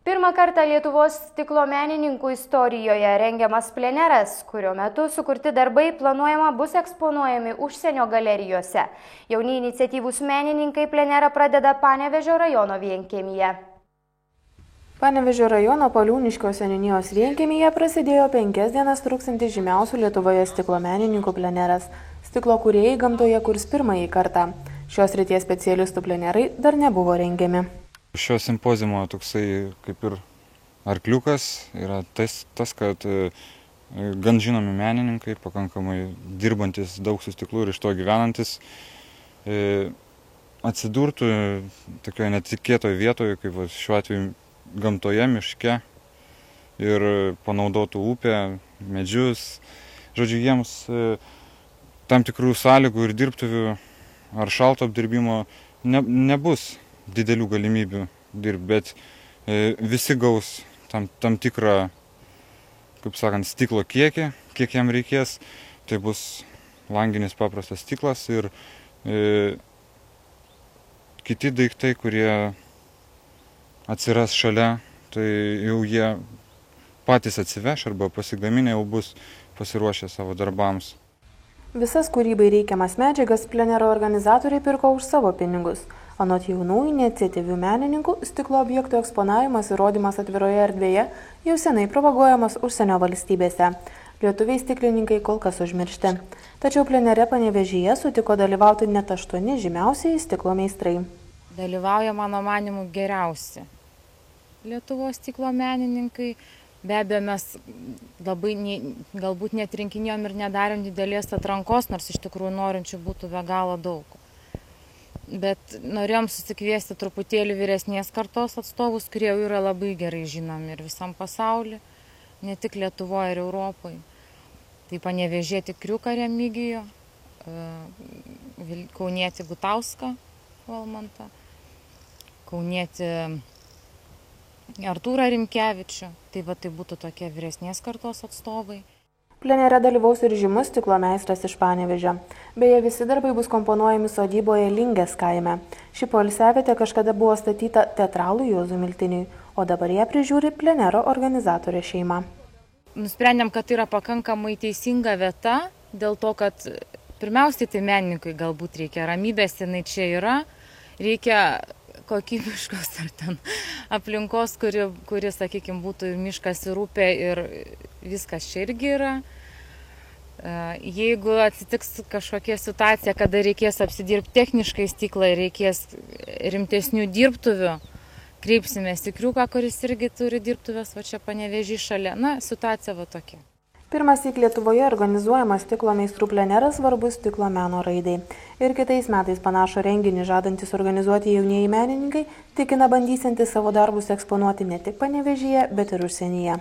Pirmą kartą Lietuvos stiklo menininkų istorijoje rengiamas pleneras, kurio metu sukurti darbai planuojama bus eksponuojami užsienio galerijose. Jauni iniciatyvūs menininkai plenerą pradeda Panevėžio rajono vienkiemyje. Panevėžio rajono Paliūniškio seniūnijos vienkiemyje prasidėjo 5 dienas truksiantis žymiausių Lietuvoje stiklo menininkų pleneras. Stiklo kūrėjai gamtoje kurs pirmąjį kartą. Šios srities specialistų plenerai dar nebuvo rengiami. Šio simpoziumo toksai kaip ir arkliukas yra tas, kad gan žinomi menininkai, pakankamai dirbantis daug su stiklu ir iš to gyvenantis, atsidurtų tokioje netikėtoje vietoje, kaip šiuo atveju gamtoje, miške, ir panaudotų upę, medžius. Žodžiu, jiems tam tikrų sąlygų ir dirbtuvių ar šalto apdirbimo nebus didelių galimybių dirbti, bet visi gaus tam tikrą, kaip sakant, stiklo kiekį, kiek jam reikės. Tai bus langinis paprastas stiklas ir kiti daiktai, kurie atsiras šalia, tai jau jie patys atsiveš arba pasigaminę jau bus pasiruošę savo darbams. Visas kūrybai reikiamas medžiagas plenero organizatoriai pirko už savo pinigus. Anot jaunų iniciatyvių menininkų, stiklo objektų eksponavimas ir rodymas atviroje erdvėje jau senai propaguojamas užsienio valstybėse. Lietuviai stiklininkai kol kas užmiršti. Tačiau plenere Panevėžyje sutiko dalyvauti net 8 žymiausiai stiklo meistrai. Dalyvauja, mano manimu, geriausi Lietuvos stiklo menininkai. Be abejo, mes labai galbūt net rinkinėjom ir nedarėm didelės atrankos, nors iš tikrųjų norinčių būtų be galo daug. Bet norėjom susikviesti truputėlį vyresnės kartos atstovus, kurie jau yra labai gerai žinomi ir visam pasauliu, ne tik Lietuvoje ir Europoje. Tai Panevėžietį Kriuką Remigijų, kaunietį Gutauską Valmantą, kaunietį Artūrą Rimkevičių. Tai būtų tokie vyresnės kartos atstovai. Plenere dalyvaus ir žymus stiklo meistras iš Panevėžio. Beje, visi darbai bus komponuojami sodyboje Lingės kaime. Ši poilsiavietė kažkada buvo statyta teatralui Juozui Miltiniui, o dabar ją prižiūri plenero organizatorė šeima. Nusprendėm, kad tai yra pakankamai teisinga vieta, dėl to, kad pirmiausiai tai menininkui galbūt reikia ramybės, jinai čia yra, reikia kokybiškos ar ten aplinkos, kuri, sakykime, būtų ir miškas, ir upė, ir viskas čia irgi yra. Jeigu atsitiks kažkokia situacija, kada reikės apsidirbti techniškai stiklą ir reikės rimtesnių dirbtuvių, kreipsimės į Kriuką, kuris irgi turi dirbtuvės, va čia Panevėžy šalia. Na, situacija va tokia. Pirmąsyk Lietuvoje organizuojamas stiklo meistrų pleneras svarbus stiklo meno raidai. Ir kitais metais panašų renginį žadantis organizuoti jaunieji menininkai tikina bandysiantys savo darbus eksponuoti ne tik Panevėžyje, bet ir užsienyje.